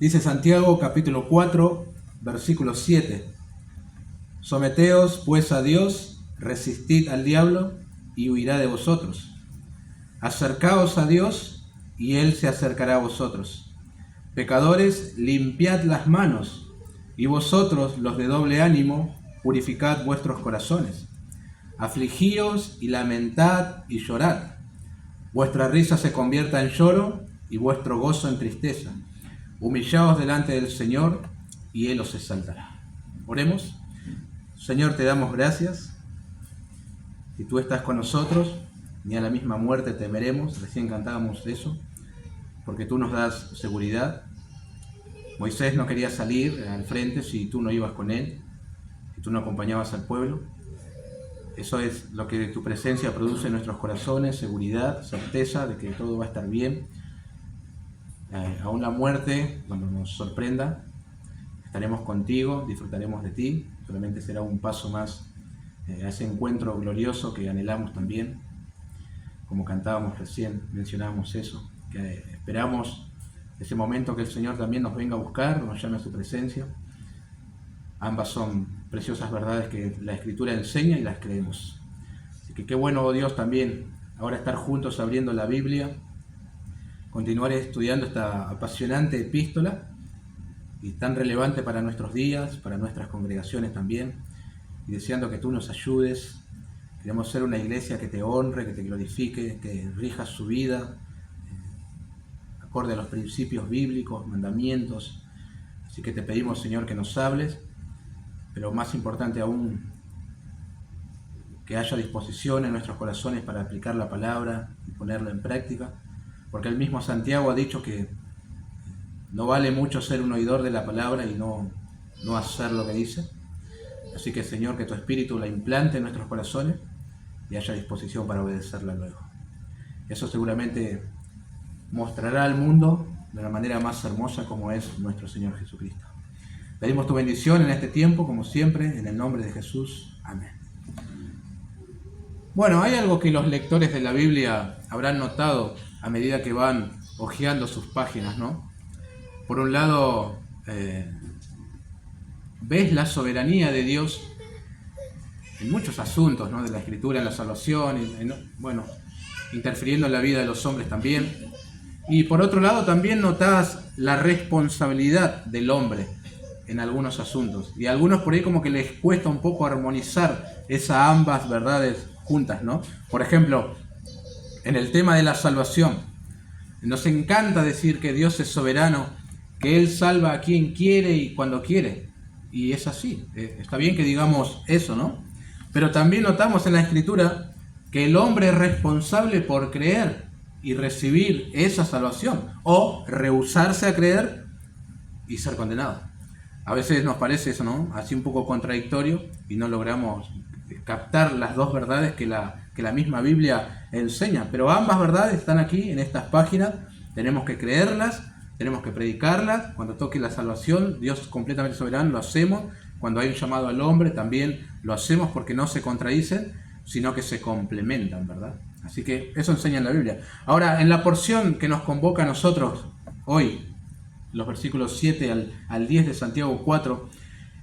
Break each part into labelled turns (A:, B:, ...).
A: Dice Santiago capítulo 4, versículo 7. Someteos pues a Dios, resistid al diablo y huirá de vosotros. Acercaos a Dios y Él se acercará a vosotros. Pecadores, limpiad las manos, y vosotros, los de doble ánimo, purificad vuestros corazones. Afligíos y lamentad y llorad. Vuestra risa se convierta en lloro y vuestro gozo en tristeza. Humillaos delante del Señor y Él os exaltará. Oremos. Señor, te damos gracias. Si tú estás con nosotros, ni a la misma muerte temeremos. Recién cantábamos eso, porque tú nos das seguridad. Moisés no quería salir al frente si tú no ibas con él, si tú no acompañabas al pueblo. Eso es lo que tu presencia produce en nuestros corazones: seguridad, certeza de que todo va a estar bien. Aún la muerte, cuando nos sorprenda, estaremos contigo, disfrutaremos de ti. Solamente será un paso más a ese encuentro glorioso que anhelamos también. Como cantábamos recién, mencionábamos eso, que esperamos ese momento que el Señor también nos venga a buscar, nos llame a su presencia. Ambas son preciosas verdades que la Escritura enseña y las creemos. Así que qué bueno, oh Dios, también ahora estar juntos abriendo la Biblia, continuar estudiando esta apasionante epístola y tan relevante para nuestros días, para nuestras congregaciones también, y deseando que tú nos ayudes. Queremos ser una iglesia que te honre, que te glorifique, que rija su vida acorde a los principios bíblicos, mandamientos. Así que te pedimos, Señor, que nos hables, pero más importante aún, que haya disposición en nuestros corazones para aplicar la palabra y ponerla en práctica, porque el mismo Santiago ha dicho que no vale mucho ser un oidor de la palabra y no hacer lo que dice. Así que, Señor, que tu Espíritu la implante en nuestros corazones y haya disposición para obedecerla luego. Eso seguramente mostrará al mundo de la manera más hermosa como es nuestro Señor Jesucristo. Pedimos tu bendición en este tiempo, como siempre, en el nombre de Jesús. Amén. Bueno, hay algo que los lectores de la Biblia habrán notado a medida que van hojeando sus páginas, ¿no? Por un lado, ves la soberanía de Dios en muchos asuntos, ¿no? De la Escritura, en la salvación, interfiriendo en la vida de los hombres también. Y por otro lado también notas la responsabilidad del hombre en algunos asuntos. Y a algunos por ahí como que les cuesta un poco armonizar esas ambas verdades juntas, ¿no? Por ejemplo, en el tema de la salvación, nos encanta decir que Dios es soberano, que Él salva a quien quiere y cuando quiere. Y es así, está bien que digamos eso, ¿no? Pero también notamos en la Escritura que el hombre es responsable por creer y recibir esa salvación, o rehusarse a creer y ser condenado. A veces nos parece eso, ¿no? Así un poco contradictorio y no logramos captar las dos verdades que la misma Biblia enseña. Pero ambas verdades están aquí en estas páginas. Tenemos que creerlas, tenemos que predicarlas. Cuando toque la salvación, Dios es completamente soberano, lo hacemos. Cuando hay un llamado al hombre, también lo hacemos, porque no se contradicen, sino que se complementan, ¿verdad? Así que eso enseña en la Biblia. Ahora, en la porción que nos convoca a nosotros hoy, los versículos 7 al 10 de Santiago 4,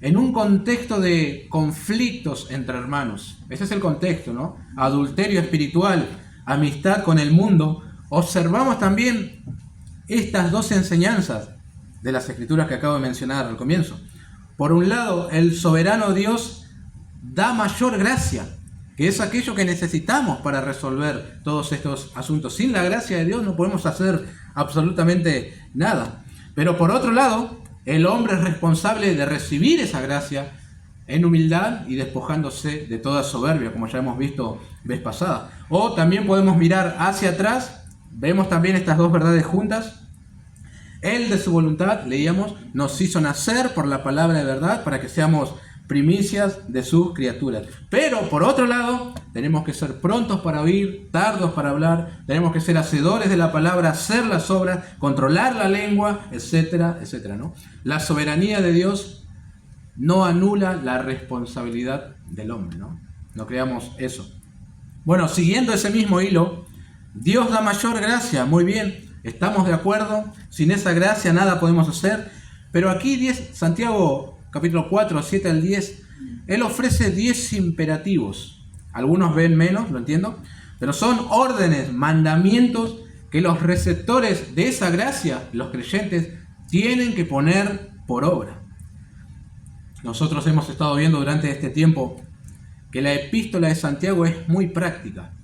A: en un contexto de conflictos entre hermanos, ese es el contexto, ¿no? Adulterio espiritual, amistad con el mundo, observamos también estas dos enseñanzas de las Escrituras que acabo de mencionar al comienzo. Por un lado, el soberano Dios da mayor gracia, que es aquello que necesitamos para resolver todos estos asuntos. Sin la gracia de Dios no podemos hacer absolutamente nada. Pero por otro lado, el hombre es responsable de recibir esa gracia en humildad y despojándose de toda soberbia, como ya hemos visto vez pasada. O también podemos mirar hacia atrás, vemos también estas dos verdades juntas. Él de su voluntad, leíamos, nos hizo nacer por la palabra de verdad para que seamos primicias de sus criaturas. Pero por otro lado, tenemos que ser prontos para oír, tardos para hablar, tenemos que ser hacedores de la palabra, hacer las obras, controlar la lengua, etcétera, etcétera, ¿no? La soberanía de Dios no anula la responsabilidad del hombre, ¿no? No creamos eso. Bueno, siguiendo ese mismo hilo, Dios da mayor gracia, muy bien. estamos de acuerdo, sin esa gracia nada podemos hacer, pero aquí Santiago capítulo 4, 7 al 10, él ofrece 10 imperativos. Algunos ven menos, lo entiendo, pero son órdenes, mandamientos que los receptores de esa gracia, los creyentes, tienen que poner por obra. Nosotros hemos estado viendo durante este tiempo que la epístola de Santiago es muy práctica,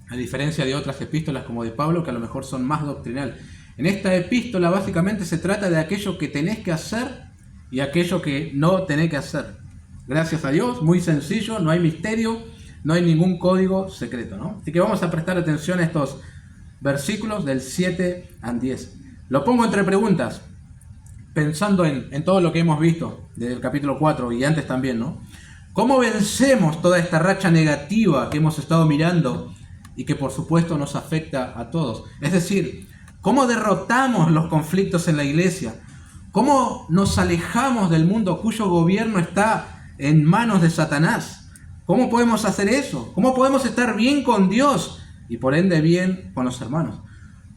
A: a diferencia de otras epístolas como de Pablo, que a lo mejor son más doctrinal. En esta epístola básicamente se trata de aquello que tenés que hacer y aquello que no tenés que hacer. Gracias a Dios, muy sencillo, no hay misterio, no hay ningún código secreto, ¿no? Así que vamos a prestar atención a estos versículos del 7 al 10. Lo pongo entre preguntas, pensando en todo lo que hemos visto desde el capítulo 4 y antes también, ¿no? ¿Cómo vencemos toda esta racha negativa que hemos estado mirando y que por supuesto nos afecta a todos? Es decir, ¿cómo derrotamos los conflictos en la iglesia? ¿Cómo nos alejamos del mundo cuyo gobierno está en manos de Satanás? ¿Cómo podemos hacer eso? ¿Cómo podemos estar bien con Dios y por ende bien con los hermanos?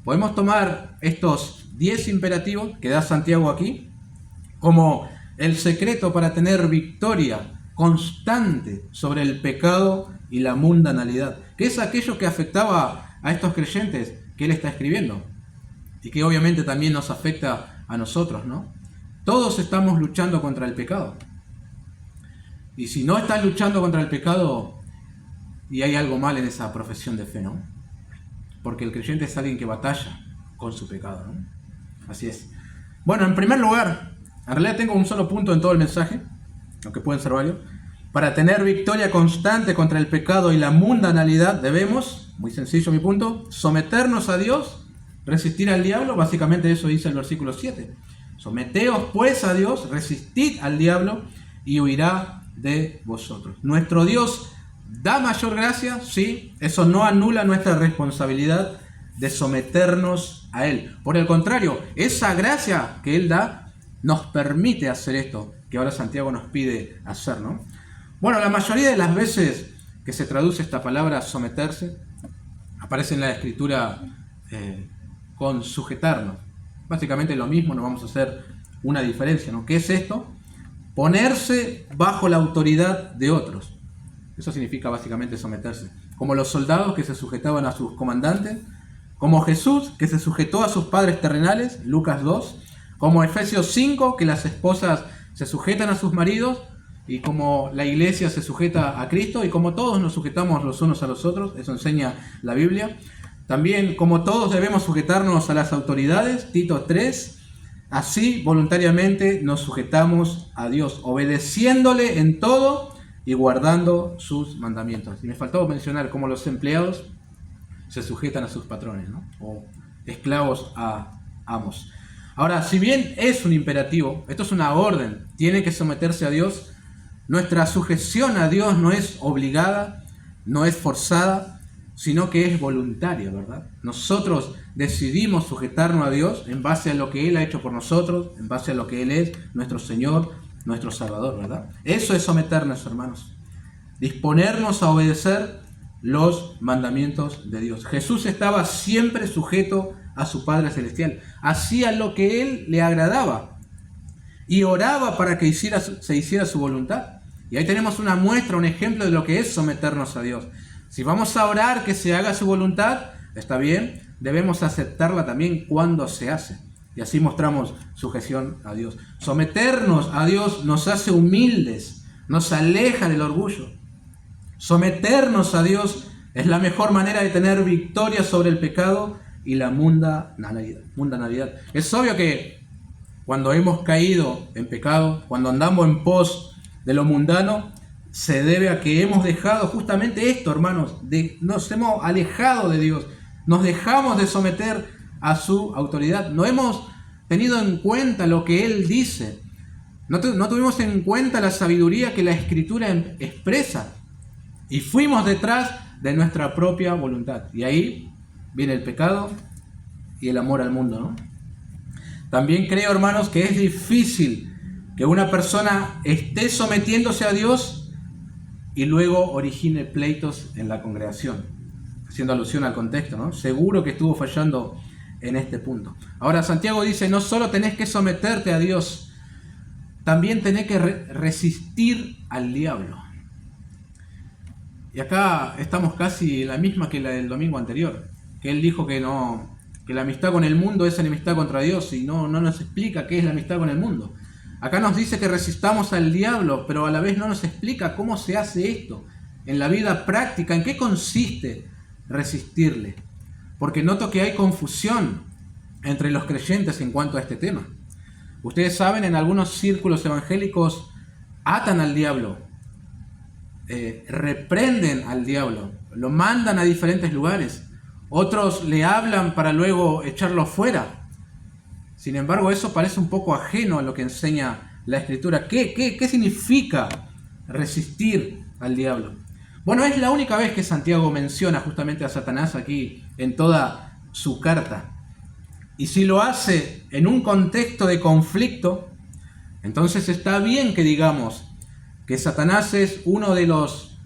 A: Podemos tomar estos 10 imperativos que da Santiago aquí como el secreto para tener victoria constante sobre el pecado y la mundanalidad, que es aquello que afectaba a estos creyentes que él está escribiendo y que obviamente también nos afecta a nosotros, ¿no? Todos estamos luchando contra el pecado. Y si no estás luchando contra el pecado, y hay algo mal en esa profesión de fe, ¿no? Porque el creyente es alguien que batalla con su pecado, ¿no? Así es. Bueno, en primer lugar, en realidad tengo un solo punto en todo el mensaje, aunque pueden ser varios. Para tener victoria constante contra el pecado y la mundanalidad debemos, muy sencillo mi punto, someternos a Dios, resistir al diablo. Básicamente eso dice el versículo 7. Someteos pues a Dios, resistid al diablo y huirá de vosotros. Nuestro Dios da mayor gracia, sí, eso no anula nuestra responsabilidad de someternos a Él. Por el contrario, esa gracia que Él da nos permite hacer esto que ahora Santiago nos pide hacer, ¿no? Bueno, la mayoría de las veces que se traduce esta palabra someterse, aparece en la escritura con sujetarnos. Básicamente lo mismo, no vamos a hacer una diferencia, ¿no? ¿Qué es esto? Ponerse bajo la autoridad de otros. Eso significa básicamente someterse. Como los soldados que se sujetaban a sus comandantes, como Jesús que se sujetó a sus padres terrenales, Lucas 2, como Efesios 5, que las esposas se sujetan a sus maridos, y como la iglesia se sujeta a Cristo, y como todos nos sujetamos los unos a los otros, eso enseña la Biblia. También como todos debemos sujetarnos a las autoridades, Tito 3, así voluntariamente nos sujetamos a Dios, obedeciéndole en todo y guardando sus mandamientos. Y me faltó mencionar cómo los empleados se sujetan a sus patrones, ¿no? O esclavos a amos. Ahora, si bien es un imperativo, esto es una orden, tiene que someterse a Dios. Nuestra sujeción a Dios no es obligada, no es forzada, sino que es voluntaria, ¿verdad? Nosotros decidimos sujetarnos a Dios en base a lo que Él ha hecho por nosotros, en base a lo que Él es, nuestro Señor, nuestro Salvador, ¿verdad? Eso es someternos, hermanos. Disponernos a obedecer los mandamientos de Dios. Jesús estaba siempre sujeto a su Padre Celestial. Hacía lo que Él le agradaba y oraba para que se hiciera su voluntad. Y ahí tenemos una muestra, un ejemplo de lo que es someternos a Dios. Si vamos a orar que se haga su voluntad, está bien, debemos aceptarla también cuando se hace. Y así mostramos sujeción a Dios. Someternos a Dios nos hace humildes, nos aleja del orgullo. Someternos a Dios es la mejor manera de tener victoria sobre el pecado y la mundanalidad. Es obvio que cuando hemos caído en pecado, cuando andamos en pos de lo mundano, se debe a que hemos dejado justamente esto, hermanos, nos hemos alejado de Dios, nos dejamos de someter a su autoridad, no hemos tenido en cuenta lo que Él dice, no tuvimos en cuenta la sabiduría que la Escritura expresa y fuimos detrás de nuestra propia voluntad. Y ahí viene el pecado y el amor al mundo, ¿no? También creo, hermanos, que es difícil que una persona esté sometiéndose a Dios y luego origine pleitos en la congregación. Haciendo alusión al contexto, ¿no? Seguro que estuvo fallando en este punto. Ahora Santiago dice, no solo tenés que someterte a Dios, también tenés que resistir al diablo. Y acá estamos casi en la misma que la del domingo anterior, que él dijo que la amistad con el mundo es enemistad contra Dios, y no nos explica qué es la amistad con el mundo. Acá nos dice que resistamos al diablo, pero a la vez no nos explica cómo se hace esto en la vida práctica, en qué consiste resistirle. Porque noto que hay confusión entre los creyentes en cuanto a este tema. Ustedes saben, en algunos círculos evangélicos atan al diablo, reprenden al diablo, lo mandan a diferentes lugares. Otros le hablan para luego echarlo fuera. Sin embargo, eso parece un poco ajeno a lo que enseña la Escritura. ¿Qué significa resistir al diablo? Bueno, es la única vez que Santiago menciona justamente a Satanás aquí en toda su carta. Y si lo hace en un contexto de conflicto, entonces está bien que digamos que Satanás es uno de los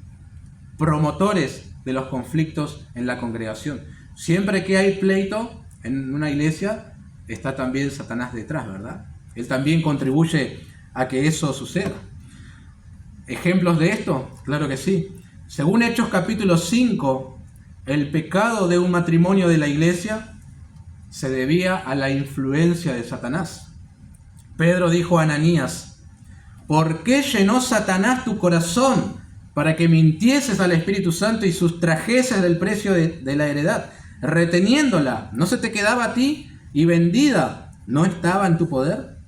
A: promotores de los conflictos en la congregación. Siempre que hay pleito en una iglesia, está también Satanás detrás, ¿verdad? Él también contribuye a que eso suceda. ¿Ejemplos de esto? Claro que sí. Según Hechos capítulo 5, el pecado de un matrimonio de la iglesia se debía a la influencia de Satanás. Pedro dijo a Ananías, ¿por qué llenó Satanás tu corazón para que mintieses al Espíritu Santo y sustrajeses del precio de la heredad, reteniéndola? ¿No se te quedaba a ti y vendida no estaba en tu poder?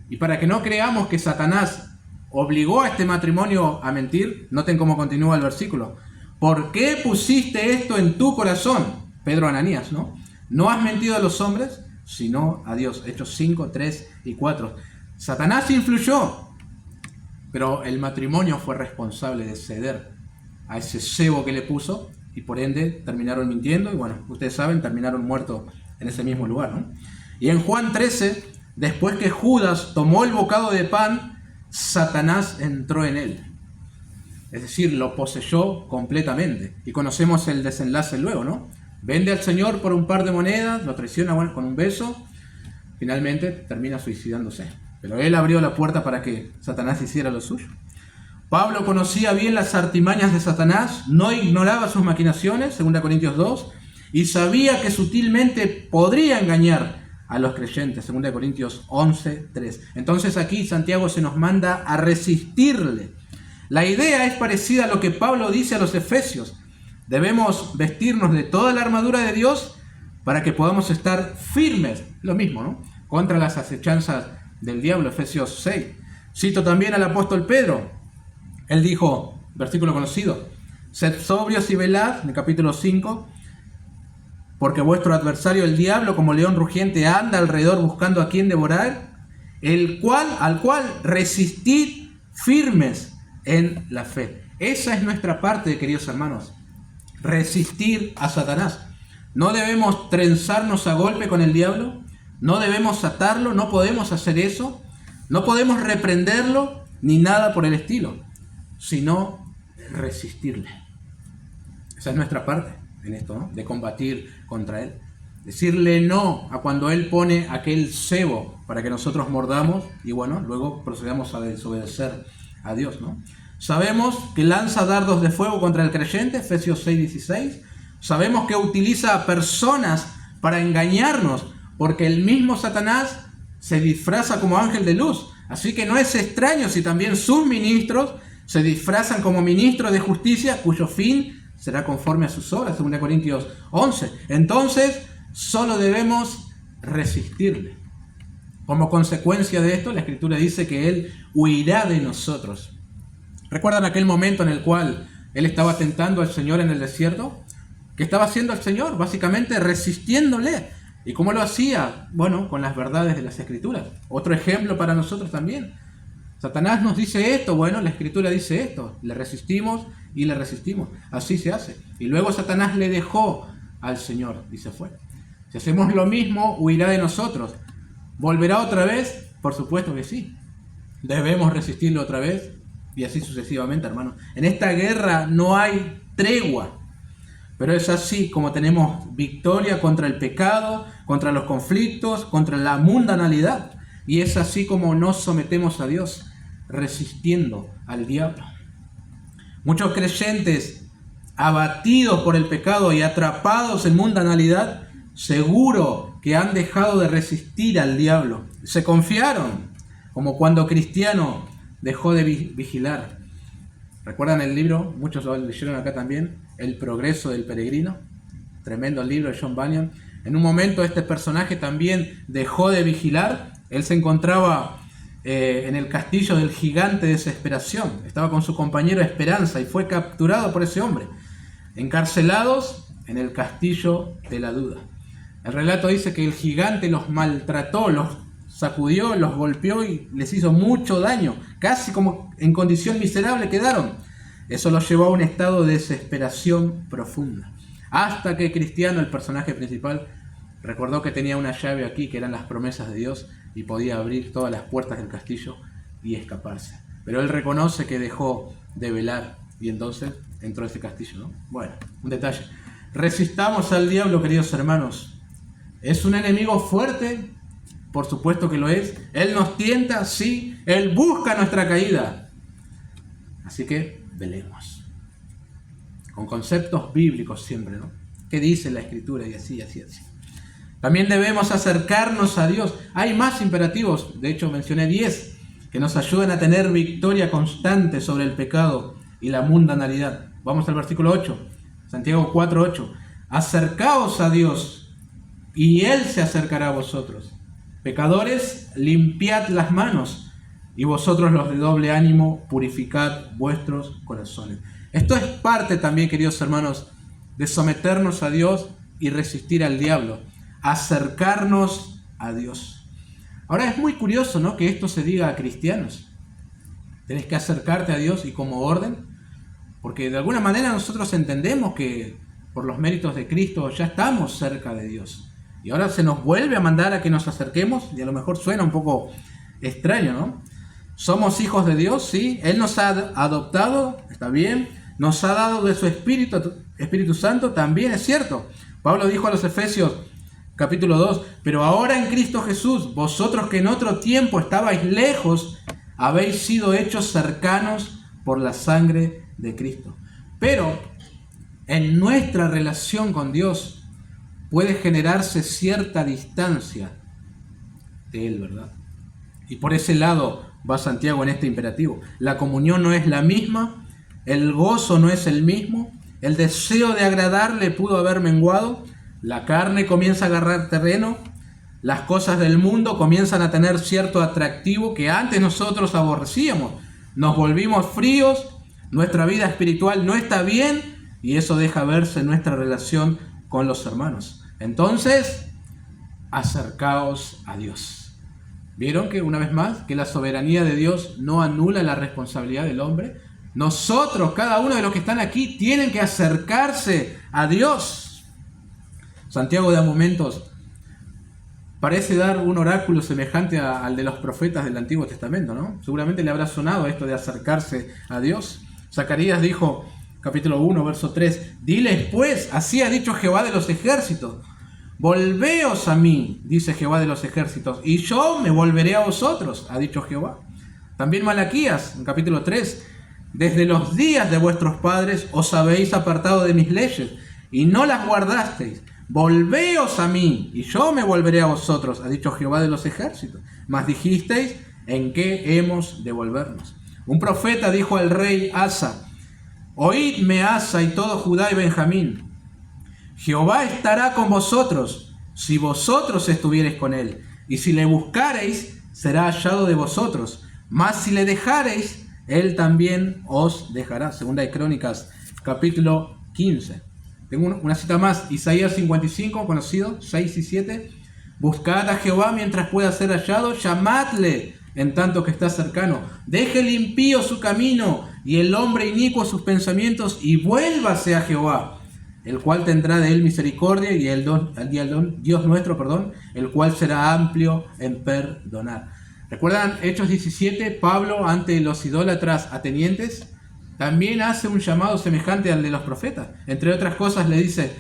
A: Y para que no creamos que Satanás obligó a este matrimonio a mentir, noten cómo continúa el versículo. ¿Por qué pusiste esto en tu corazón? Pedro a Ananías, ¿no? No has mentido a los hombres, sino a Dios. Hechos 5, 3 y 4. Satanás influyó, pero el matrimonio fue responsable de ceder a ese cebo que le puso y por ende terminaron mintiendo y bueno, ustedes saben, terminaron muertos en ese mismo lugar, ¿no? Y en Juan 13, después que Judas tomó el bocado de pan, Satanás entró en él. Es decir, lo poseyó completamente. Y conocemos el desenlace luego, ¿no? Vende al Señor por un par de monedas, lo traiciona con un beso, finalmente termina suicidándose. Pero él abrió la puerta para que Satanás hiciera lo suyo. Pablo conocía bien las artimañas de Satanás, no ignoraba sus maquinaciones, 2 Corintios 2, y sabía que sutilmente podría engañar a los creyentes, 2 Corintios 11, 3. Entonces aquí Santiago se nos manda a resistirle. La idea es parecida a lo que Pablo dice a los Efesios. Debemos vestirnos de toda la armadura de Dios para que podamos estar firmes, lo mismo, ¿no?, contra las acechanzas del diablo, Efesios 6. Cito también al apóstol Pedro. Él dijo, versículo conocido, sed sobrios y velad, en el capítulo 5, porque vuestro adversario el diablo, como león rugiente, anda alrededor buscando a quien devorar, al cual resistid firmes en la fe. Esa es nuestra parte, queridos hermanos, resistir a Satanás. No debemos trenzarnos a golpe con el diablo, no debemos atarlo, no podemos hacer eso, no podemos reprenderlo, ni nada por el estilo, sino resistirle. Esa es nuestra parte en esto, ¿no?, de combatir contra él. Decirle no a cuando él pone aquel cebo para que nosotros mordamos y bueno, luego procedamos a desobedecer a Dios, ¿no? Sabemos que lanza dardos de fuego contra el creyente, Efesios 6:16. Sabemos que utiliza a personas para engañarnos, porque el mismo Satanás se disfraza como ángel de luz. Así que no es extraño si también sus ministros se disfrazan como ministros de justicia, cuyo fin será conforme a sus obras, 2 Corintios 11. Entonces, solo debemos resistirle. Como consecuencia de esto, la Escritura dice que Él huirá de nosotros. ¿Recuerdan aquel momento en el cual Él estaba tentando al Señor en el desierto? ¿Qué estaba haciendo el Señor? Básicamente resistiéndole. ¿Y cómo lo hacía? Bueno, con las verdades de las Escrituras. Otro ejemplo para nosotros también. Satanás nos dice esto, bueno, la Escritura dice esto. Le resistimos y le resistimos. Así se hace. Y luego Satanás le dejó al Señor y se fue. Si hacemos lo mismo, huirá de nosotros. ¿Volverá otra vez? Por supuesto que sí. Debemos resistirlo otra vez y así sucesivamente, hermanos. En esta guerra no hay tregua. Pero es así como tenemos victoria contra el pecado, contra los conflictos, contra la mundanalidad. Y es así como nos sometemos a Dios, resistiendo al diablo. Muchos creyentes, abatidos por el pecado y atrapados en mundanalidad, seguro que han dejado de resistir al diablo. Se confiaron, como cuando Cristiano dejó de vigilar. ¿Recuerdan el libro? Muchos lo leyeron acá también, El progreso del peregrino. Tremendo libro de John Bunyan. En un momento este personaje también dejó de vigilar. Él se encontraba en el castillo del gigante Desesperación. Estaba con su compañero Esperanza y fue capturado por ese hombre. Encarcelados en el castillo de la duda. El relato dice que el gigante los maltrató, los sacudió, los golpeó y les hizo mucho daño. Casi como en condición miserable quedaron. Eso los llevó a un estado de desesperación profunda. Hasta que Cristiano, el personaje principal, recordó que tenía una llave aquí, que eran las promesas de Dios, y podía abrir todas las puertas del castillo y escaparse. Pero él reconoce que dejó de velar y entonces entró a ese castillo, ¿no? Bueno, un detalle. Resistamos al diablo, queridos hermanos. ¿Es un enemigo fuerte? Por supuesto que lo es. Él nos tienta, sí. Él busca nuestra caída. Así que velemos. Con conceptos bíblicos siempre, ¿no? ¿Qué dice la Escritura? Y así, así, así. También debemos acercarnos a Dios. Hay más imperativos, de hecho mencioné 10, que nos ayudan a tener victoria constante sobre el pecado y la mundanalidad. Vamos al versículo 8, Santiago 4:8. Acercaos a Dios y Él se acercará a vosotros. Pecadores, limpiad las manos, y vosotros los de doble ánimo, purificad vuestros corazones. Esto es parte también, queridos hermanos, de someternos a Dios y resistir al diablo. Acercarnos a Dios. Ahora es muy curioso, ¿no?, que esto se diga a cristianos. Tenés que acercarte a Dios y como orden, porque de alguna manera nosotros entendemos que por los méritos de Cristo ya estamos cerca de Dios. Y ahora se nos vuelve a mandar a que nos acerquemos, y a lo mejor suena un poco extraño, ¿no? Somos hijos de Dios, sí. Él nos ha adoptado, está bien. Nos ha dado de su Espíritu Santo, también es cierto. Pablo dijo a los Efesios, capítulo 2, pero ahora en Cristo Jesús, vosotros que en otro tiempo estabais lejos, habéis sido hechos cercanos por la sangre de Cristo. Pero en nuestra relación con Dios puede generarse cierta distancia de Él, ¿verdad? Y por ese lado va Santiago en este imperativo. La comunión no es la misma, el gozo no es el mismo, el deseo de agradarle pudo haber menguado, la carne comienza a agarrar terreno, las cosas del mundo comienzan a tener cierto atractivo que antes nosotros aborrecíamos. Nos volvimos fríos, nuestra vida espiritual no está bien y eso deja verse en nuestra relación con los hermanos. Entonces, acercaos a Dios. ¿Vieron que una vez más, que la soberanía de Dios no anula la responsabilidad del hombre? Nosotros, cada uno de los que están aquí, tienen que acercarse a Dios. Santiago da momentos, parece dar un oráculo semejante al de los profetas del Antiguo Testamento, ¿no? Seguramente le habrá sonado esto de acercarse a Dios. Zacarías dijo, capítulo 1, verso 3, diles pues, así ha dicho Jehová de los ejércitos, volveos a mí, dice Jehová de los ejércitos, y yo me volveré a vosotros, ha dicho Jehová. También Malaquías, en capítulo 3, desde los días de vuestros padres os habéis apartado de mis leyes, y no las guardasteis. Volveos a mí, y yo me volveré a vosotros, ha dicho Jehová de los ejércitos. Mas dijisteis, ¿en qué hemos de volvernos? Un profeta dijo al rey Asa, oídme Asa y todo Judá y Benjamín, Jehová estará con vosotros, si vosotros estuviereis con él, y si le buscareis, será hallado de vosotros, mas si le dejareis, él también os dejará. Segunda de Crónicas, capítulo 15. Tengo una cita más, Isaías 55, conocido, 6 y 7. Buscad a Jehová mientras pueda ser hallado, llamadle en tanto que está cercano. Deje el impío su camino y el hombre inicuo sus pensamientos y vuélvase a Jehová, el cual tendrá de él misericordia y el Dios nuestro, el cual será amplio en perdonar. ¿Recuerdan Hechos 17, Pablo ante los idólatras atenienses? también hace un llamado semejante al de los profetas. Entre otras cosas le dice,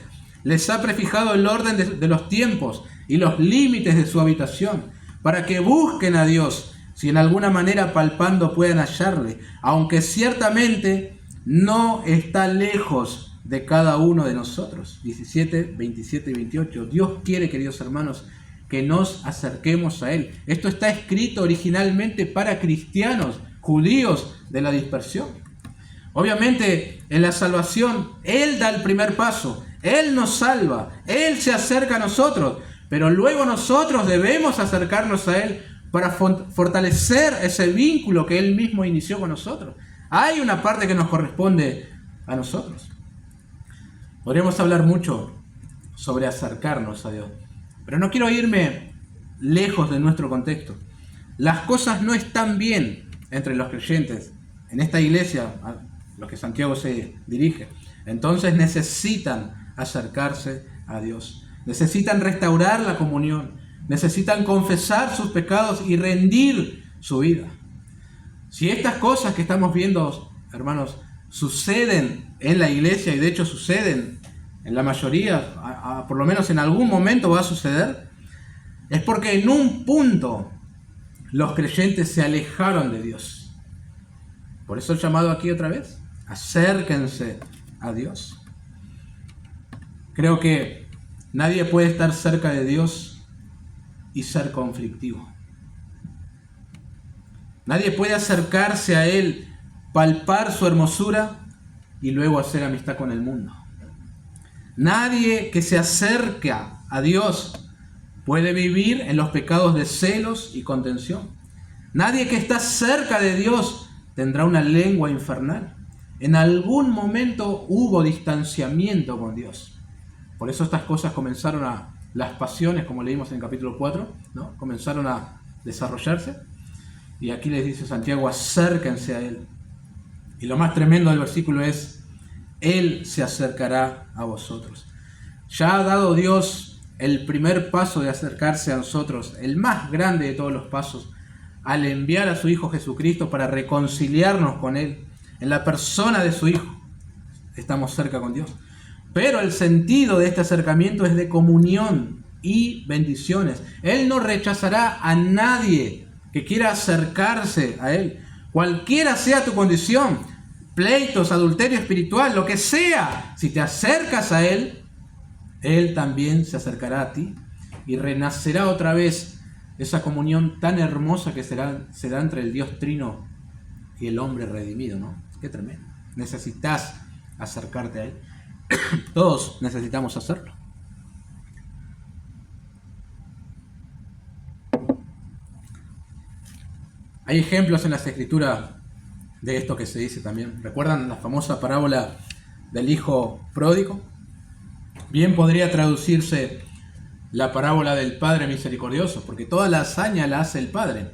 A: les ha prefijado el orden de los tiempos y los límites de su habitación, para que busquen a Dios, si en alguna manera palpando puedan hallarle, aunque ciertamente no está lejos de cada uno de nosotros. 17, 27 y 28. Dios quiere, queridos hermanos, que nos acerquemos a Él. Esto está escrito originalmente para cristianos, judíos de la dispersión. Obviamente, en la salvación, Él da el primer paso. Él nos salva. Él se acerca a nosotros. Pero luego nosotros debemos acercarnos a Él para fortalecer ese vínculo que Él mismo inició con nosotros. Hay una parte que nos corresponde a nosotros. Podríamos hablar mucho sobre acercarnos a Dios, pero no quiero irme lejos de nuestro contexto. Las cosas no están bien entre los creyentes en esta iglesia a la que Santiago se dirige. Entonces necesitan acercarse a Dios. Necesitan restaurar la comunión. Necesitan confesar sus pecados y rendir su vida. Si estas cosas que estamos viendo, hermanos, suceden en la iglesia, y de hecho suceden en la mayoría, por lo menos en algún momento va a suceder, es porque en un punto los creyentes se alejaron de Dios. Por eso el llamado aquí otra vez, acérquense a Dios. Creo que nadie puede estar cerca de Dios y ser conflictivo. Nadie puede acercarse a Él, palpar su hermosura y luego hacer amistad con el mundo. Nadie que se acerca a Dios puede vivir en los pecados de celos y contención. Nadie que está cerca de Dios tendrá una lengua infernal. En algún momento hubo distanciamiento con Dios. Por eso estas cosas las pasiones, como leímos en el capítulo 4, ¿no? Comenzaron a desarrollarse. Y aquí les dice Santiago, acérquense a Él. Y lo más tremendo del versículo es, Él se acercará a vosotros. Ya ha dado Dios el primer paso de acercarse a nosotros, el más grande de todos los pasos, al enviar a su Hijo Jesucristo para reconciliarnos con Él. En la persona de su Hijo estamos cerca con Dios. Pero el sentido de este acercamiento es de comunión y bendiciones. Él no rechazará a nadie que quiera acercarse a Él. Cualquiera sea tu condición, pleitos, adulterio espiritual, lo que sea, si te acercas a Él, Él también se acercará a ti y renacerá otra vez esa comunión tan hermosa que será entre el Dios Trino y el hombre redimido, ¿no? Qué tremendo. Necesitas acercarte a Él. Todos necesitamos hacerlo. Hay ejemplos en las Escrituras de esto que se dice también. ¿Recuerdan la famosa parábola del hijo pródigo? Bien podría traducirse la parábola del Padre misericordioso, porque toda la hazaña la hace el Padre.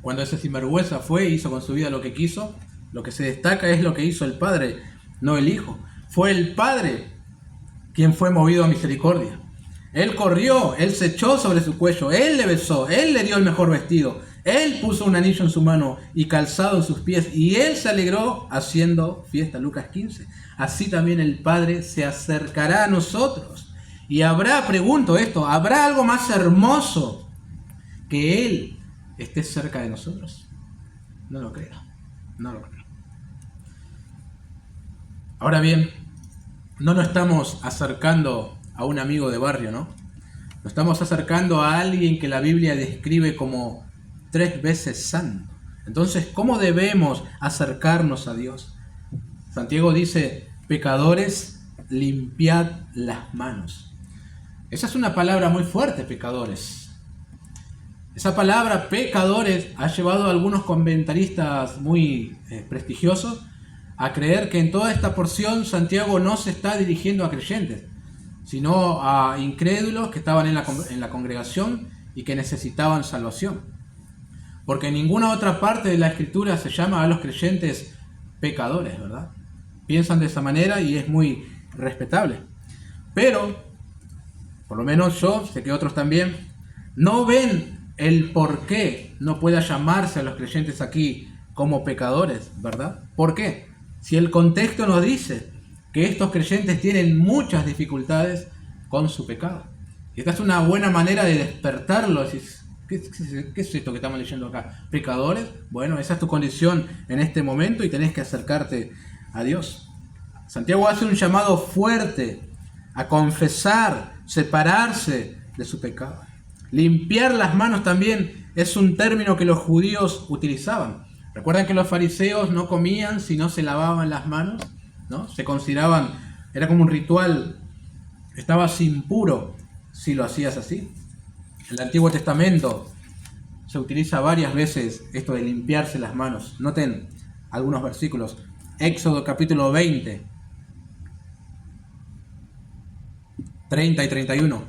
A: Cuando ese sinvergüenza fue e hizo con su vida lo que quiso, lo que se destaca es lo que hizo el Padre, no el Hijo. Fue el Padre quien fue movido a misericordia. Él corrió, Él se echó sobre su cuello, Él le besó, Él le dio el mejor vestido, Él puso un anillo en su mano y calzado en sus pies, y Él se alegró haciendo fiesta. Lucas 15. Así también el Padre se acercará a nosotros. Y habrá, pregunto esto, ¿habrá algo más hermoso que Él esté cerca de nosotros? No lo creo, no lo creo. Ahora bien, no nos estamos acercando a un amigo de barrio, ¿no? Nos estamos acercando a alguien que la Biblia describe como 3 veces santo. Entonces, ¿cómo debemos acercarnos a Dios? Santiago dice, pecadores, limpiad las manos. Esa es una palabra muy fuerte, pecadores. Esa palabra, pecadores, ha llevado a algunos comentaristas muy prestigiosos a creer que en toda esta porción Santiago no se está dirigiendo a creyentes, sino a incrédulos que estaban en la congregación y que necesitaban salvación. Porque en ninguna otra parte de la Escritura se llama a los creyentes pecadores, ¿verdad? Piensan de esa manera y es muy respetable. Pero, por lo menos yo, sé que otros también, no ven el por qué no pueda llamarse a los creyentes aquí como pecadores, ¿verdad? ¿Por qué? si el contexto nos dice que estos creyentes tienen muchas dificultades con su pecado? Y esta es una buena manera de despertarlo. ¿Qué es esto que estamos leyendo acá? ¿Pecadores? Bueno, esa es tu condición en este momento y tenés que acercarte a Dios. Santiago hace un llamado fuerte a confesar, separarse de su pecado. Limpiar las manos también es un término que los judíos utilizaban. ¿Recuerdan que los fariseos no comían si no se lavaban las manos? ¿No? Se consideraban, era como un ritual, estabas impuro si lo hacías así. En el Antiguo Testamento se utiliza varias veces esto de limpiarse las manos. Noten algunos versículos. Éxodo capítulo 20, 30 y 31.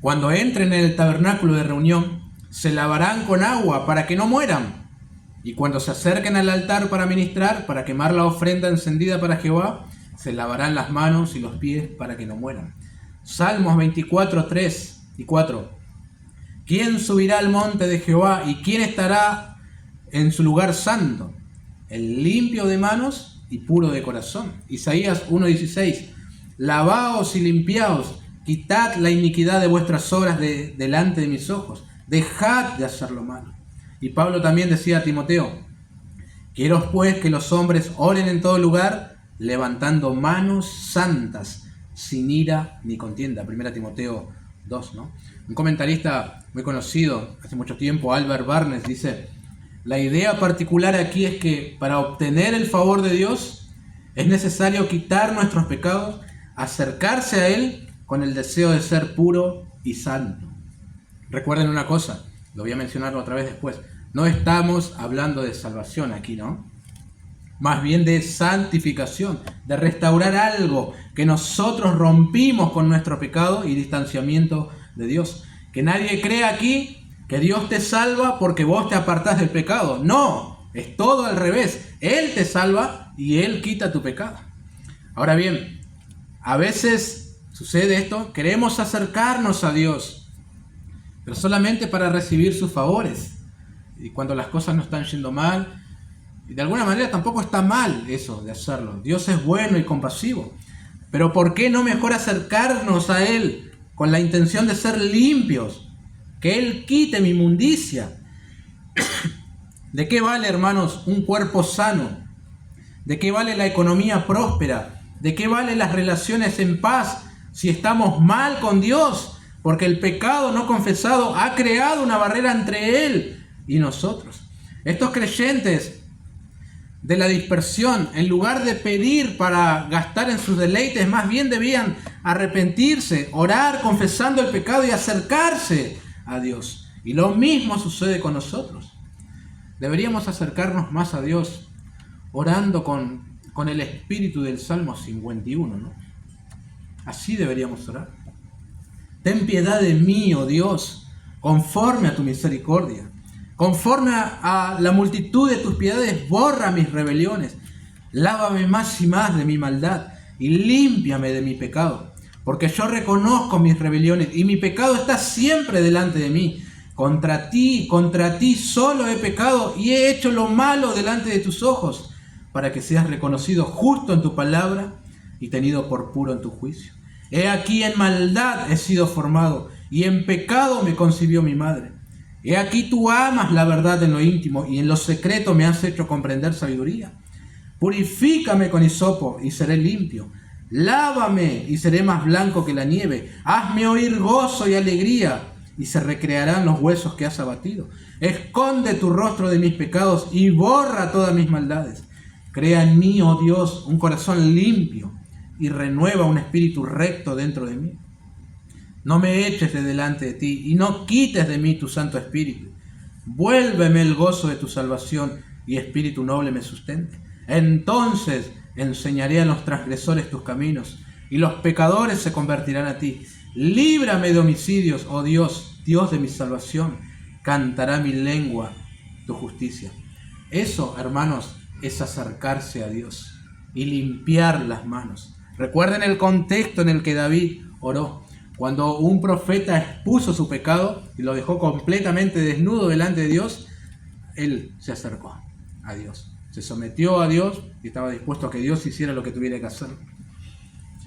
A: Cuando entren en el tabernáculo de reunión, se lavarán con agua para que no mueran. Y cuando se acerquen al altar para ministrar, para quemar la ofrenda encendida para Jehová, se lavarán las manos y los pies para que no mueran. Salmos 24, 3 y 4. ¿Quién subirá al monte de Jehová y quién estará en su lugar santo? El limpio de manos y puro de corazón. Isaías 1:16. Lavaos y limpiaos, quitad la iniquidad de vuestras obras delante de mis ojos. Dejad de hacer lo malo. Y Pablo también decía a Timoteo: quiero pues que los hombres oren en todo lugar, levantando manos santas, sin ira ni contienda. 1 Timoteo 2, ¿no? Un comentarista muy conocido hace mucho tiempo, Albert Barnes, dice: la idea particular aquí es que para obtener el favor de Dios es necesario quitar nuestros pecados, acercarse a Él con el deseo de ser puro y santo. Recuerden una cosa, lo voy a mencionar otra vez después, no estamos hablando de salvación aquí, ¿no? Más bien de santificación, de restaurar algo que nosotros rompimos con nuestro pecado y distanciamiento de Dios. Que nadie crea aquí que Dios te salva porque vos te apartás del pecado. No, es todo al revés. Él te salva y Él quita tu pecado. Ahora bien, a veces sucede esto, queremos acercarnos a Dios, pero solamente para recibir sus favores. Y cuando las cosas no están yendo mal, y de alguna manera tampoco está mal eso de hacerlo. Dios es bueno y compasivo. Pero ¿por qué no mejor acercarnos a Él con la intención de ser limpios? Que Él quite mi inmundicia. ¿De qué vale, hermanos, un cuerpo sano? ¿De qué vale la economía próspera? ¿De qué vale las relaciones en paz si estamos mal con Dios? Porque el pecado no confesado ha creado una barrera entre Él y nosotros. Estos creyentes de la dispersión, en lugar de pedir para gastar en sus deleites, más bien debían arrepentirse, orar confesando el pecado y acercarse a Dios. Y lo mismo sucede con nosotros. Deberíamos acercarnos más a Dios orando con el espíritu del Salmo 51, ¿no? Así deberíamos orar. Ten piedad de mí, oh Dios, conforme a tu misericordia. Conforme a la multitud de tus piedades, borra mis rebeliones. Lávame más y más de mi maldad y límpiame de mi pecado. Porque yo reconozco mis rebeliones y mi pecado está siempre delante de mí. Contra ti solo he pecado y he hecho lo malo delante de tus ojos, para que seas reconocido justo en tu palabra y tenido por puro en tu juicio. He aquí en maldad he sido formado y en pecado me concibió mi madre. He aquí tú amas la verdad en lo íntimo y en lo secreto me has hecho comprender sabiduría. Purifícame con hisopo y seré limpio. Lávame y seré más blanco que la nieve. Hazme oír gozo y alegría y se recrearán los huesos que has abatido. Esconde tu rostro de mis pecados y borra todas mis maldades. Crea en mí, oh Dios, un corazón limpio y renueva un espíritu recto dentro de mí. No me eches de delante de ti y no quites de mí tu Santo Espíritu. Vuélveme el gozo de tu salvación y espíritu noble me sustente. Entonces enseñaré a los transgresores tus caminos y los pecadores se convertirán a ti. Líbrame de homicidios, oh Dios, Dios de mi salvación. Cantará mi lengua tu justicia. Eso, hermanos, es acercarse a Dios y limpiar las manos. Recuerden el contexto en el que David oró. Cuando un profeta expuso su pecado y lo dejó completamente desnudo delante de Dios, él se acercó a Dios. Se sometió a Dios y estaba dispuesto a que Dios hiciera lo que tuviera que hacer.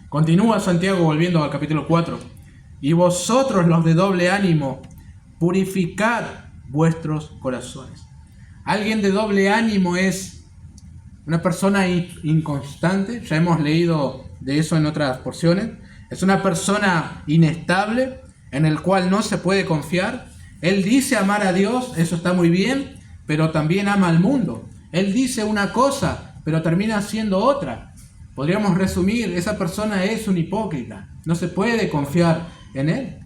A: Continúa Santiago volviendo al capítulo 4. Y vosotros los de doble ánimo, purificad vuestros corazones. Alguien de doble ánimo es una persona inconstante. Ya hemos leído de eso en otras porciones. Es una persona inestable en el cual no se puede confiar. Él dice amar a Dios, eso está muy bien, pero también ama al mundo. Él dice una cosa, pero termina haciendo otra. Podríamos resumir, esa persona es un hipócrita. No se puede confiar en él.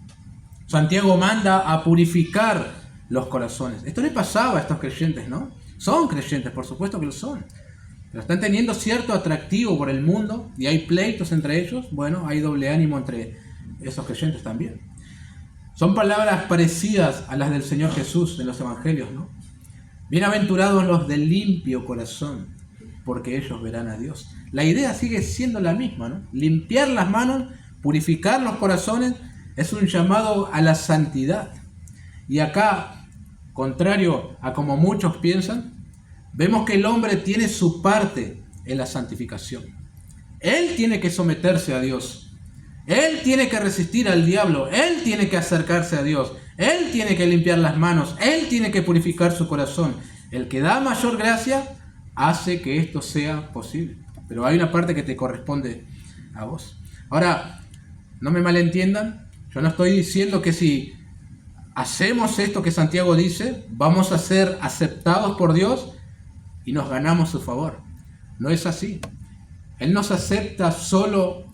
A: Santiago manda a purificar los corazones. Esto le pasaba a estos creyentes, ¿no? Son creyentes, por supuesto que lo son. Pero están teniendo cierto atractivo por el mundo y hay pleitos entre ellos. Bueno, hay doble ánimo entre esos creyentes también. Son palabras parecidas a las del Señor Jesús en los evangelios, ¿no? Bienaventurados los de limpio corazón, porque ellos verán a Dios. La idea sigue siendo la misma, ¿no? Limpiar las manos, purificar los corazones, es un llamado a la santidad. Y acá, contrario a como muchos piensan, vemos que el hombre tiene su parte en la santificación. Él tiene que someterse a Dios. Él tiene que resistir al diablo. Él tiene que acercarse a Dios. Él tiene que limpiar las manos. Él tiene que purificar su corazón. El que da mayor gracia hace que esto sea posible. Pero hay una parte que te corresponde a vos. Ahora, no me malentiendan. Yo no estoy diciendo que si hacemos esto que Santiago dice, vamos a ser aceptados por Dios y nos ganamos su favor. No es así. Él nos acepta solo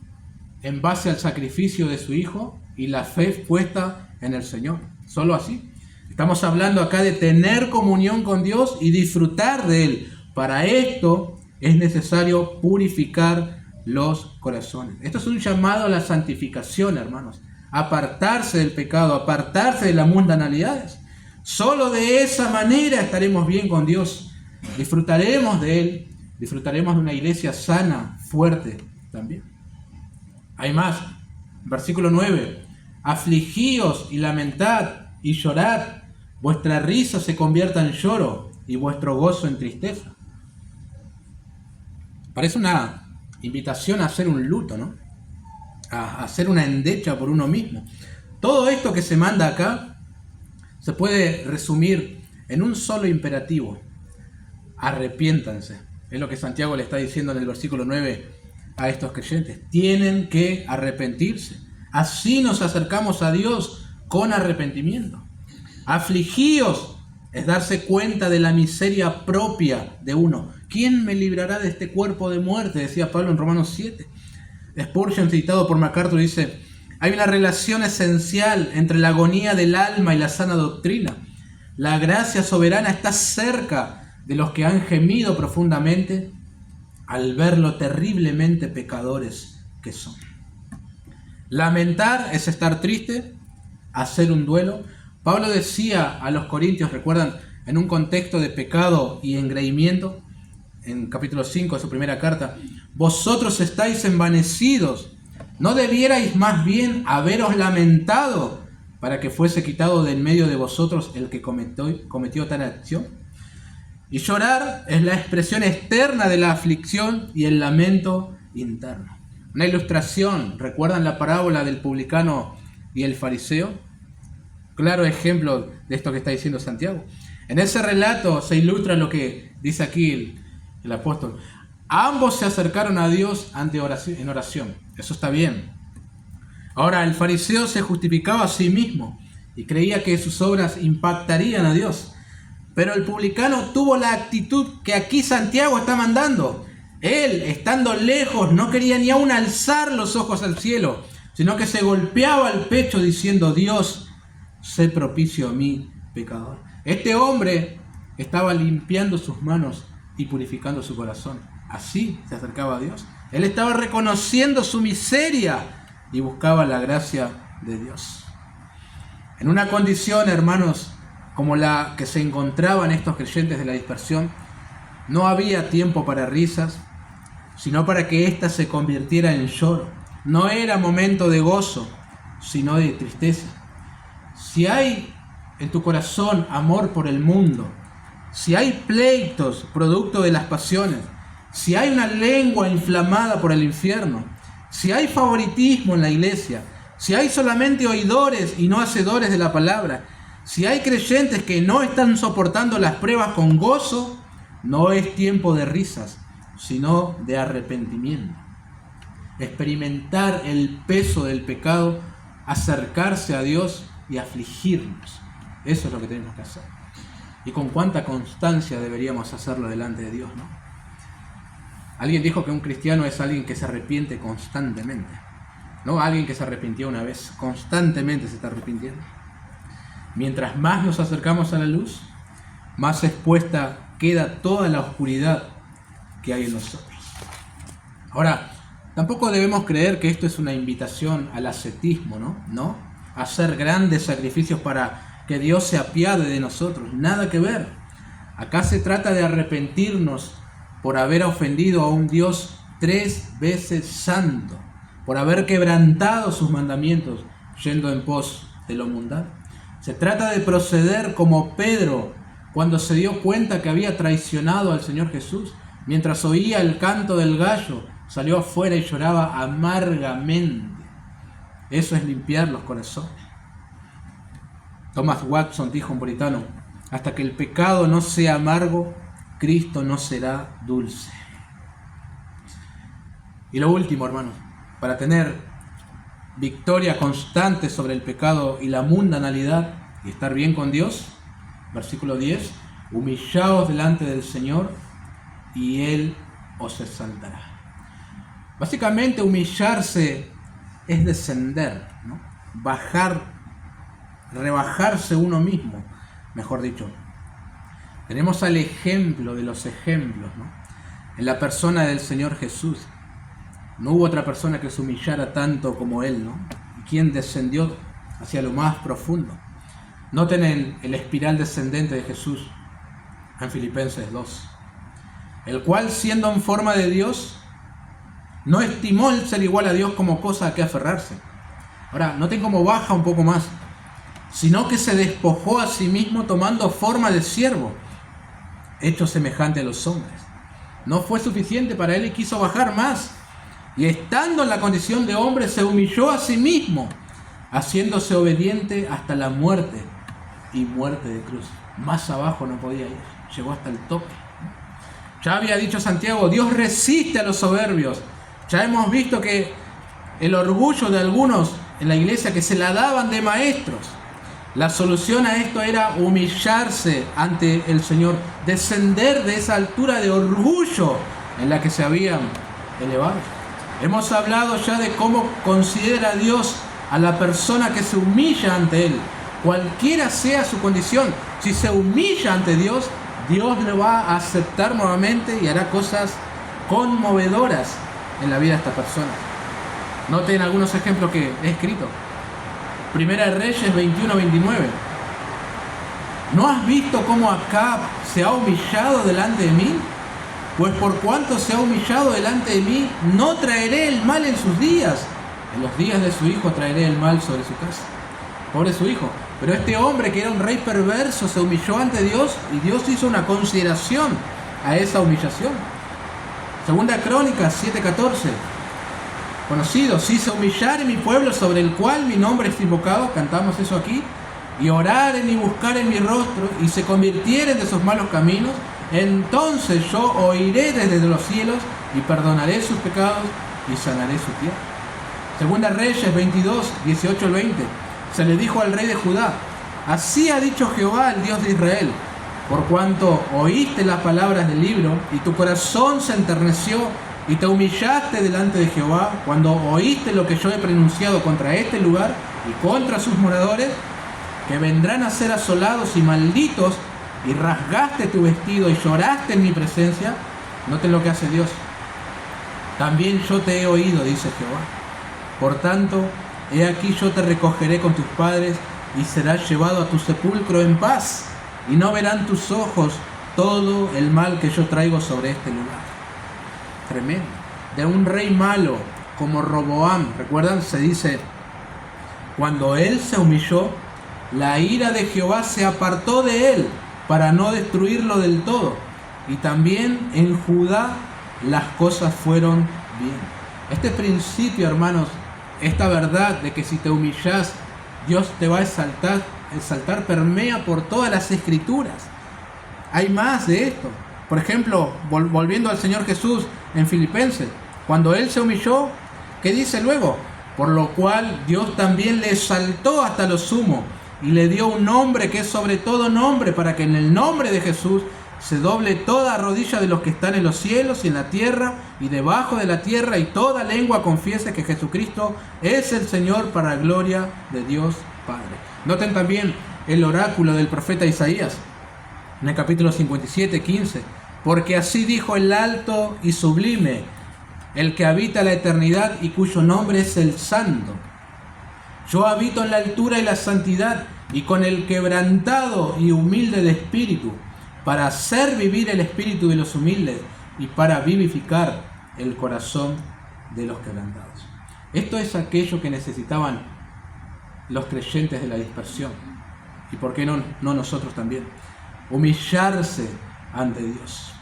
A: en base al sacrificio de su Hijo y la fe puesta en el Señor. Solo así. Estamos hablando acá de tener comunión con Dios y disfrutar de Él. Para esto es necesario purificar los corazones. Esto es un llamado a la santificación, hermanos. Apartarse del pecado, apartarse de las mundanalidades. Solo de esa manera estaremos bien con Dios. Disfrutaremos de Él. Disfrutaremos de una iglesia sana, fuerte también. Hay más. Versículo 9. Afligíos y lamentad y llorad. Vuestra risa se convierta en lloro y vuestro gozo en tristeza. Parece una invitación a hacer un luto, ¿no? A hacer una endecha por uno mismo. Todo esto que se manda acá se puede resumir en un solo imperativo. Arrepiéntanse. Es lo que Santiago le está diciendo en el versículo 9 a estos creyentes. Tienen que arrepentirse. Así nos acercamos a Dios con arrepentimiento. Afligíos es darse cuenta de la miseria propia de uno. ¿Quién me librará de este cuerpo de muerte? Decía Pablo en Romanos 7. Spurgeon, citado por MacArthur, dice: hay una relación esencial entre la agonía del alma y la sana doctrina. La gracia soberana está cerca de los que han gemido profundamente al ver lo terriblemente pecadores que son. Lamentar es estar triste, hacer un duelo. Pablo decía a los corintios, recuerdan, en un contexto de pecado y engreimiento, en capítulo 5 de su primera carta: vosotros estáis envanecidos, ¿no debierais más bien haberos lamentado para que fuese quitado de en medio de vosotros el que cometió tal acción? Y llorar es la expresión externa de la aflicción y el lamento interno. Una ilustración, ¿recuerdan la parábola del publicano y el fariseo? Claro ejemplo de esto que está diciendo Santiago. En ese relato se ilustra lo que dice aquí el apóstol. Ambos se acercaron a Dios en oración. Eso está bien. Ahora, el fariseo se justificaba a sí mismo y creía que sus obras impactarían a Dios. Pero el publicano tuvo la actitud que aquí Santiago está mandando. Él, estando lejos, no quería ni aún alzar los ojos al cielo, sino que se golpeaba el pecho diciendo: Dios, sé propicio a mí, pecador. Este hombre estaba limpiando sus manos y purificando su corazón. Así se acercaba a Dios. Él estaba reconociendo su miseria y buscaba la gracia de Dios. En una condición, hermanos, como la que se encontraban estos creyentes de la dispersión, no había tiempo para risas, sino para que ésta se convirtiera en lloro. No era momento de gozo, sino de tristeza. Si hay en tu corazón amor por el mundo, si hay pleitos producto de las pasiones, si hay una lengua inflamada por el infierno, si hay favoritismo en la iglesia, si hay solamente oidores y no hacedores de la palabra, si hay creyentes que no están soportando las pruebas con gozo, no es tiempo de risas, sino de arrepentimiento. Experimentar el peso del pecado, acercarse a Dios y afligirnos. Eso es lo que tenemos que hacer. Y con cuánta constancia deberíamos hacerlo delante de Dios, ¿no? Alguien dijo que un cristiano es alguien que se arrepiente constantemente. No alguien que se arrepintió una vez, constantemente se está arrepintiendo. Mientras más nos acercamos a la luz, más expuesta queda toda la oscuridad que hay en nosotros. Ahora, tampoco debemos creer que esto es una invitación al ascetismo, ¿no? Hacer grandes sacrificios para que Dios se apiade de nosotros. Nada que ver. Acá se trata de arrepentirnos por haber ofendido a un Dios 3 veces santo, por haber quebrantado sus mandamientos yendo en pos de lo mundano. Se trata de proceder como Pedro cuando se dio cuenta que había traicionado al Señor Jesús. Mientras oía el canto del gallo, salió afuera y lloraba amargamente. Eso es limpiar los corazones. Thomas Watson dijo, un puritano: hasta que el pecado no sea amargo, Cristo no será dulce. Y lo último, hermanos, para tener victoria constante sobre el pecado y la mundanalidad y estar bien con Dios, versículo 10, humillaos delante del Señor y Él os exaltará. Básicamente humillarse es descender, ¿no? Bajar, rebajarse uno mismo, mejor dicho. Tenemos al ejemplo de los ejemplos, ¿no? En la persona del Señor Jesús. No hubo otra persona que se humillara tanto como Él, ¿no? Quien descendió hacia lo más profundo. Noten el espiral descendente de Jesús en Filipenses 2. El cual, siendo en forma de Dios, no estimó el ser igual a Dios como cosa a que aferrarse. Ahora, noten cómo baja un poco más. Sino que se despojó a sí mismo tomando forma de siervo, hecho semejante a los hombres. No fue suficiente para Él y quiso bajar más. Y estando en la condición de hombre, se humilló a sí mismo, haciéndose obediente hasta la muerte y muerte de cruz. Más abajo no podía ir, llegó hasta el tope. Ya había dicho Santiago, Dios resiste a los soberbios. Ya hemos visto que el orgullo de algunos en la iglesia que se la daban de maestros, la solución a esto era humillarse ante el Señor, descender de esa altura de orgullo en la que se habían elevado. Hemos hablado ya de cómo considera Dios a la persona que se humilla ante Él, cualquiera sea su condición. Si se humilla ante Dios, Dios le va a aceptar nuevamente y hará cosas conmovedoras en la vida de esta persona. Noten algunos ejemplos que he escrito. Primera de Reyes 21-29. ¿No has visto cómo Acab se ha humillado delante de mí? Pues por cuanto se ha humillado delante de mí, no traeré el mal en sus días. En los días de su hijo traeré el mal sobre su casa. Pobre su hijo. Pero este hombre, que era un rey perverso, se humilló ante Dios y Dios hizo una consideración a esa humillación. Segunda Crónicas 7:14. Conocido: si se humillare mi pueblo sobre el cual mi nombre es invocado, cantamos eso aquí, y oraren y buscaren mi rostro, y se convirtieren de sus malos caminos, entonces yo oiré desde los cielos, y perdonaré sus pecados, y sanaré su tierra. Segunda Reyes 22, 18 al 20. Se le dijo al rey de Judá: así ha dicho Jehová, el Dios de Israel, por cuanto oíste las palabras del libro, y tu corazón se enterneció, y te humillaste delante de Jehová, cuando oíste lo que yo he pronunciado contra este lugar y contra sus moradores, que vendrán a ser asolados y malditos, y rasgaste tu vestido y lloraste en mi presencia. Noten lo que hace Dios. También yo te he oído, dice Jehová. Por tanto, he aquí yo te recogeré con tus padres, y serás llevado a tu sepulcro en paz, y no verán tus ojos todo el mal que yo traigo sobre este lugar. Tremendo. De un rey malo como Roboam, ¿recuerdan? Se dice, cuando él se humilló, la ira de Jehová se apartó de él, para no destruirlo del todo. Y también en Judá las cosas fueron bien. Este principio, hermanos, esta verdad de que si te humillas, Dios te va a exaltar, permea por todas las escrituras. Hay más de esto. Por ejemplo, volviendo al Señor Jesús en Filipenses, cuando Él se humilló, ¿qué dice luego? Por lo cual Dios también le exaltó hasta lo sumo y le dio un nombre que es sobre todo nombre, para que en el nombre de Jesús se doble toda rodilla de los que están en los cielos y en la tierra y debajo de la tierra, y toda lengua confiese que Jesucristo es el Señor, para gloria de Dios Padre. Noten también el oráculo del profeta Isaías en el capítulo 57, 15. Porque así dijo el alto y sublime, el que habita la eternidad y cuyo nombre es el Santo. Yo habito en la altura y la santidad, y con el quebrantado y humilde de espíritu, para hacer vivir el espíritu de los humildes y para vivificar el corazón de los quebrantados. Esto es aquello que necesitaban los creyentes de la dispersión. ¿Y por qué no nosotros también? Humillarse ante Dios.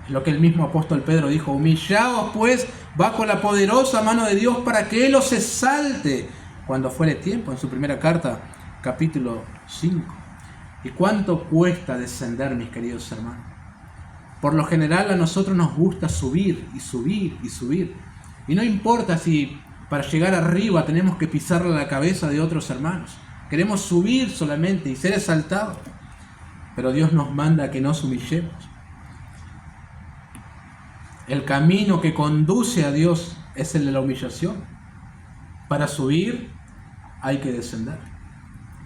A: Es lo que el mismo apóstol Pedro dijo: humillaos pues bajo la poderosa mano de Dios, para que Él os exalte cuando fuere tiempo, en su primera carta, capítulo 5. ¿Y cuánto cuesta descender, mis queridos hermanos? Por lo general a nosotros nos gusta subir y subir y subir. Y no importa si para llegar arriba tenemos que pisarle la cabeza de otros hermanos. Queremos subir solamente y ser exaltados. Pero Dios nos manda a que nos humillemos. El camino que conduce a Dios es el de la humillación. Para subir hay que descender.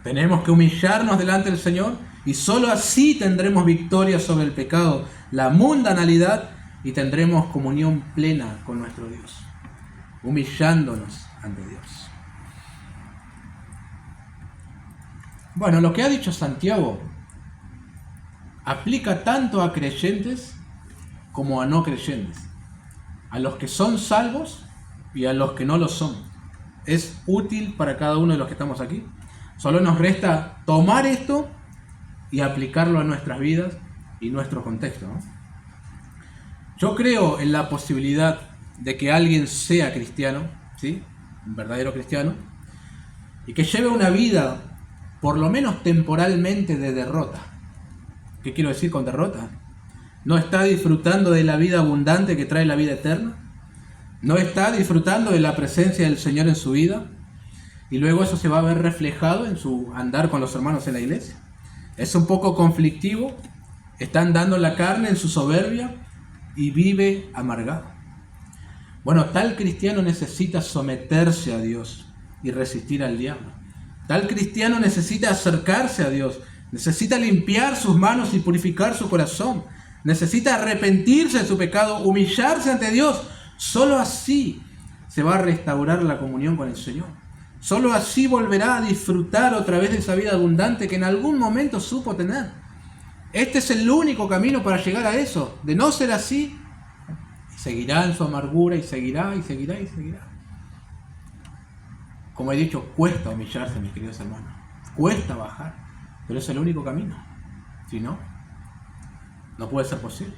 A: Tenemos que humillarnos delante del Señor, y sólo así tendremos victoria sobre el pecado, la mundanalidad, y tendremos comunión plena con nuestro Dios, humillándonos ante Dios. Bueno, lo que ha dicho Santiago aplica tanto a creyentes como a no creyentes, a los que son salvos y a los que no lo son. Es útil para cada uno de los que estamos aquí. Solo nos resta tomar esto y aplicarlo a nuestras vidas y nuestro contexto, ¿no? Yo creo en la posibilidad de que alguien sea cristiano, ¿sí? Un verdadero cristiano, y que lleve una vida, por lo menos temporalmente, de derrota. ¿Qué quiero decir con derrota? No está disfrutando de la vida abundante que trae la vida eterna. No está disfrutando de la presencia del Señor en su vida. Y luego eso se va a ver reflejado en su andar con los hermanos en la iglesia. Es un poco conflictivo. Está andando la carne en su soberbia y vive amargado. Bueno, tal cristiano necesita someterse a Dios y resistir al diablo. Tal cristiano necesita acercarse a Dios. Necesita limpiar sus manos y purificar su corazón. Necesita arrepentirse de su pecado, humillarse ante Dios. Solo así se va a restaurar la comunión con el Señor. Solo así volverá a disfrutar otra vez de esa vida abundante que en algún momento supo tener. Este es el único camino para llegar a eso. De no ser así, seguirá en su amargura y seguirá y seguirá y seguirá. Como he dicho, cuesta humillarse, mis queridos hermanos. Cuesta bajar, pero es el único camino. Si no, no puede ser posible.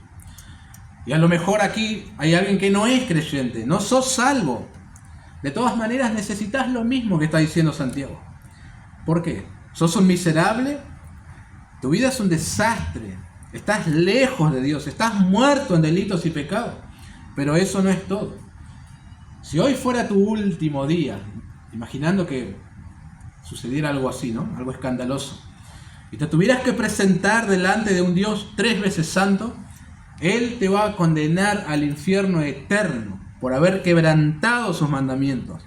A: Y a lo mejor aquí hay alguien que no es creyente, no sos salvo. De todas maneras necesitas lo mismo que está diciendo Santiago. ¿Por qué? ¿Sos un miserable? Tu vida es un desastre. Estás lejos de Dios, estás muerto en delitos y pecados. Pero eso no es todo. Si hoy fuera tu último día, imaginando que sucediera algo así, ¿no? Algo escandaloso, y te tuvieras que presentar delante de un Dios 3 veces santo, Él te va a condenar al infierno eterno por haber quebrantado sus mandamientos.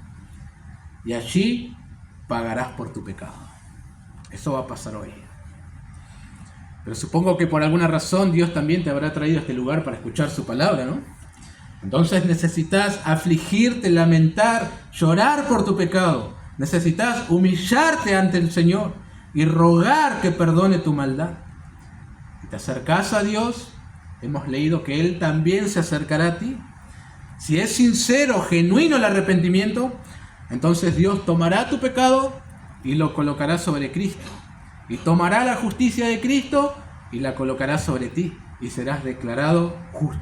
A: Y allí pagarás por tu pecado. Eso va a pasar hoy. Pero supongo que por alguna razón Dios también te habrá traído a este lugar para escuchar su palabra, ¿no? Entonces necesitas afligirte, lamentar, llorar por tu pecado. Necesitas humillarte ante el Señor y rogar que perdone tu maldad. Y te acercas a Dios. Hemos leído que Él también se acercará a ti. Si es sincero, genuino el arrepentimiento, entonces Dios tomará tu pecado y lo colocará sobre Cristo. Y tomará la justicia de Cristo y la colocará sobre ti, y serás declarado justo,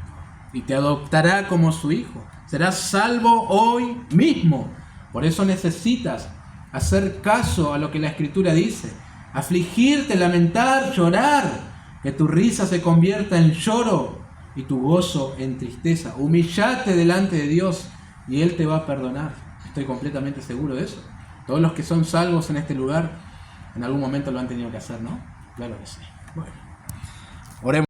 A: y te adoptará como su hijo. Serás salvo hoy mismo. Por eso necesitas hacer caso a lo que la Escritura dice, afligirte, lamentar, llorar, que tu risa se convierta en lloro y tu gozo en tristeza. Humillate delante de Dios y Él te va a perdonar. Estoy completamente seguro de eso. Todos los que son salvos en este lugar, en algún momento lo han tenido que hacer, ¿no? Claro que sí. Bueno, oremos.